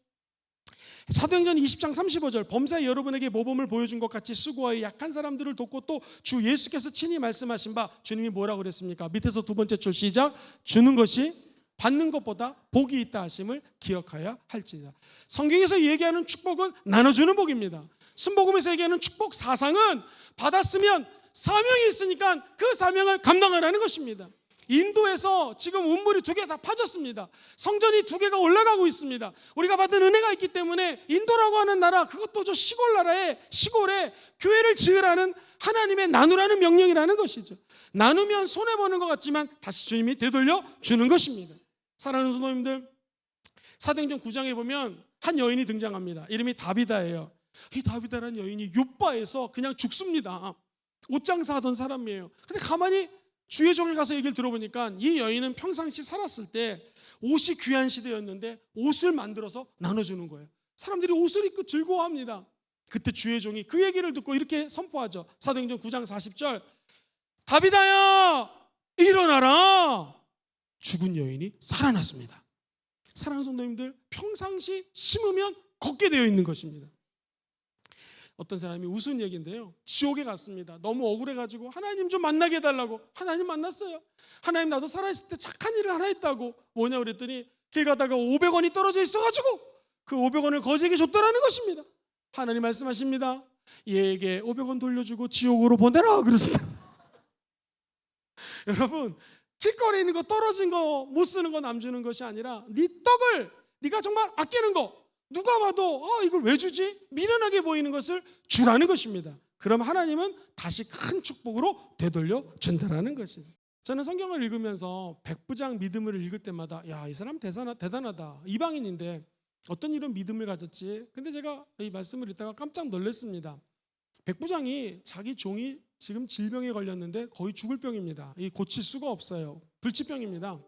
사도행전 20장 35절 범사에 여러분에게 모범을 보여준 것 같이 수고하여 약한 사람들을 돕고 또 주 예수께서 친히 말씀하신 바 주님이 뭐라고 그랬습니까? 밑에서 두 번째 줄 시작. 주는 것이 받는 것보다 복이 있다 하심을 기억하여야 할지니라. 성경에서 얘기하는 축복은 나눠주는 복입니다. 순복음에서 얘기하는 축복 사상은 받았으면 사명이 있으니까 그 사명을 감당하라는 것입니다. 인도에서 지금 운물이 2개 다 파졌습니다. 성전이 2개가 올라가고 있습니다. 우리가 받은 은혜가 있기 때문에 인도라고 하는 나라, 그것도 저 시골 나라에, 시골에 교회를 지으라는 하나님의 나누라는 명령이라는 것이죠. 나누면 손해보는 것 같지만 다시 주님이 되돌려 주는 것입니다. 사랑하는 성도님들, 사도행전 9장에 보면 한 여인이 등장합니다. 이름이 다비다예요. 이 다비다라는 여인이 욥바에서 그냥 죽습니다. 옷장사하던 사람이에요. 근데 가만히 주의 종을 가서 얘기를 들어보니까 이 여인은 평상시 살았을 때 옷이 귀한 시대였는데 옷을 만들어서 나눠주는 거예요. 사람들이 옷을 입고 즐거워합니다. 그때 주의 종이 그 얘기를 듣고 이렇게 선포하죠. 사도행전 9장 40절, 다비다야 일어나라. 죽은 여인이 살아났습니다. 사랑하는 성도님들, 평상시 심으면 걷게 되어 있는 것입니다. 어떤 사람이 웃은 얘기인데요, 지옥에 갔습니다. 너무 억울해가지고 하나님 좀 만나게 해달라고. 하나님 만났어요. 하나님, 나도 살아있을 때 착한 일을 하나 했다고. 뭐냐 그랬더니 길 가다가 500원이 떨어져 있어가지고 그 500원을 거지에게 줬더라는 것입니다. 하나님 말씀하십니다. 얘에게 500원 돌려주고 지옥으로 보내라 그랬습니다. 여러분, 길거리에 있는 거, 떨어진 거 못 쓰는 거 남 주는 것이 아니라 네 떡을 네가 정말 아끼는 거, 누가 봐도 이걸 왜 주지? 미련하게 보이는 것을 주라는 것입니다. 그럼 하나님은 다시 큰 축복으로 되돌려 준다라는 것이죠. 저는 성경을 읽으면서 백부장 믿음을 읽을 때마다 야, 이 사람 대단하다. 이방인인데 어떤 이런 믿음을 가졌지? 근데 제가 이 말씀을 읽다가 깜짝 놀랐습니다. 백부장이 자기 종이 지금 질병에 걸렸는데 거의 죽을 병입니다. 이 고칠 수가 없어요. 불치병입니다.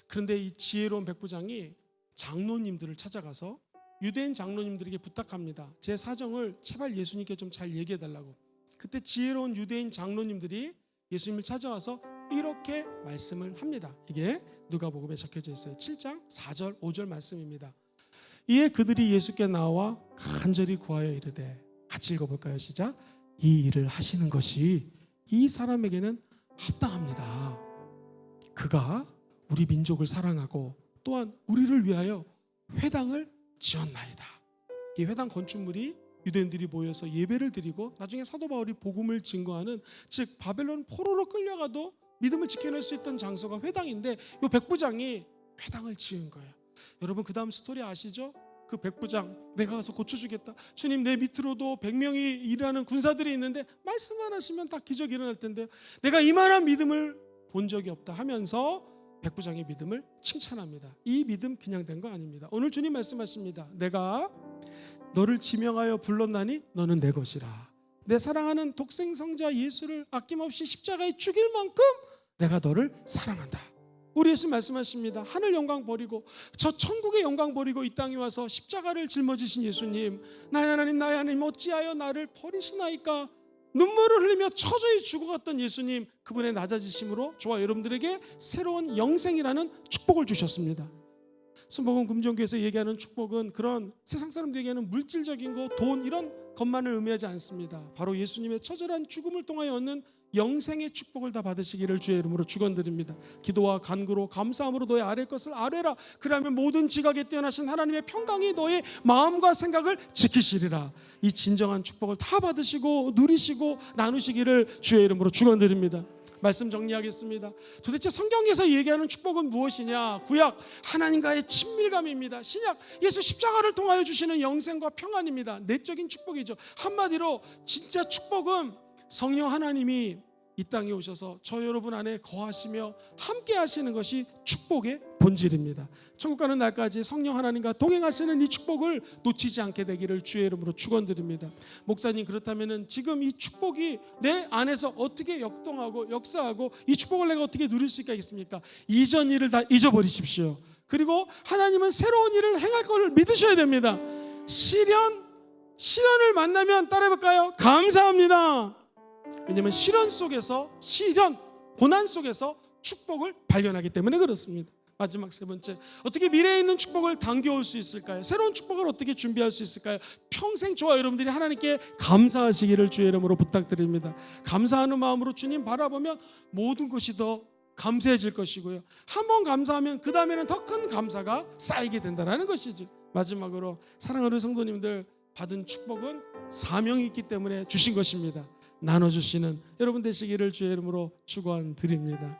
그런데 이 지혜로운 백부장이 장로님들을 찾아가서 유대인 장로님들에게 부탁합니다. 제 사정을 제발 예수님께 좀 잘 얘기해 달라고. 그때 지혜로운 유대인 장로님들이 예수님을 찾아와서 이렇게 말씀을 합니다. 이게 누가복음에 적혀져 있어요. 7장 4절 5절 말씀입니다. 이에 그들이 예수께 나와 간절히 구하여 이르되, 같이 읽어볼까요? 시작. 이 일을 하시는 것이 이 사람에게는 합당합니다. 그가 우리 민족을 사랑하고 또한 우리를 위하여 회당을 지었나이다. 이 회당 건축물이 유대인들이 모여서 예배를 드리고 나중에 사도 바울이 복음을 증거하는, 즉 바벨론 포로로 끌려가도 믿음을 지켜낼 수 있던 장소가 회당인데 이 백부장이 회당을 지은 거예요. 여러분, 그 다음 스토리 아시죠? 그 백부장, 내가 가서 고쳐주겠다. 주님, 내 밑으로도 100명이 일하는 군사들이 있는데 말씀만 하시면 다 기적이 일어날 텐데 내가 이만한 믿음을 본 적이 없다 하면서 백부장의 믿음을 칭찬합니다. 이 믿음 그냥 된 거 아닙니다. 오늘 주님 말씀하십니다. 내가 너를 지명하여 불렀나니 너는 내 것이라. 내 사랑하는 독생성자 예수를 아낌없이 십자가에 죽일 만큼 내가 너를 사랑한다. 우리 예수 말씀하십니다. 하늘 영광 버리고 저 천국의 영광 버리고 이 땅에 와서 십자가를 짊어지신 예수님, 나의 하나님 어찌하여 나를 버리시나이까. 눈물을 흘리며 처저히 죽어갔던 예수님, 그분의 낮아지심으로 저와 여러분들에게 새로운 영생이라는 축복을 주셨습니다. 순복음 금종교에서 얘기하는 축복은 그런 세상 사람들이 얘기하는 물질적인 거, 돈 이런 것만을 의미하지 않습니다. 바로 예수님의 처절한 죽음을 통하여 얻는 영생의 축복을 다 받으시기를 주의 이름으로 축원드립니다. 기도와 간구로 감사함으로 너의 아랠 것을 아뢰라. 그러면 모든 지각에 뛰어나신 하나님의 평강이 너의 마음과 생각을 지키시리라. 이 진정한 축복을 다 받으시고 누리시고 나누시기를 주의 이름으로 축원드립니다. 말씀 정리하겠습니다. 도대체 성경에서 얘기하는 축복은 무엇이냐? 구약 하나님과의 친밀감입니다. 신약 예수 십자가를 통하여 주시는 영생과 평안입니다. 내적인 축복이죠. 한마디로 진짜 축복은 성령 하나님이 이 땅에 오셔서 저 여러분 안에 거하시며 함께 하시는 것이 축복의 본질입니다. 천국 가는 날까지 성령 하나님과 동행하시는 이 축복을 놓치지 않게 되기를 주의 이름으로 축원드립니다. 목사님, 그렇다면 지금 이 축복이 내 안에서 어떻게 역동하고 역사하고 이 축복을 내가 어떻게 누릴 수 있겠습니까? 이전 일을 다 잊어버리십시오. 그리고 하나님은 새로운 일을 행할 것을 믿으셔야 됩니다. 시련을 만나면 따라해볼까요? 감사합니다. 왜냐하면 고난 속에서 축복을 발견하기 때문에 그렇습니다. 마지막 세 번째, 어떻게 미래에 있는 축복을 당겨올 수 있을까요? 새로운 축복을 어떻게 준비할 수 있을까요? 평생 저와 여러분들이 하나님께 감사하시기를 주의 이름으로 부탁드립니다. 감사하는 마음으로 주님 바라보면 모든 것이 더 감사해질 것이고요. 한 번 감사하면 그 다음에는 더 큰 감사가 쌓이게 된다는 것이죠. 마지막으로 사랑하는 성도님들, 받은 축복은 사명이 있기 때문에 주신 것입니다. 나눠주시는 여러분 되시기를 주의 이름으로 축원드립니다.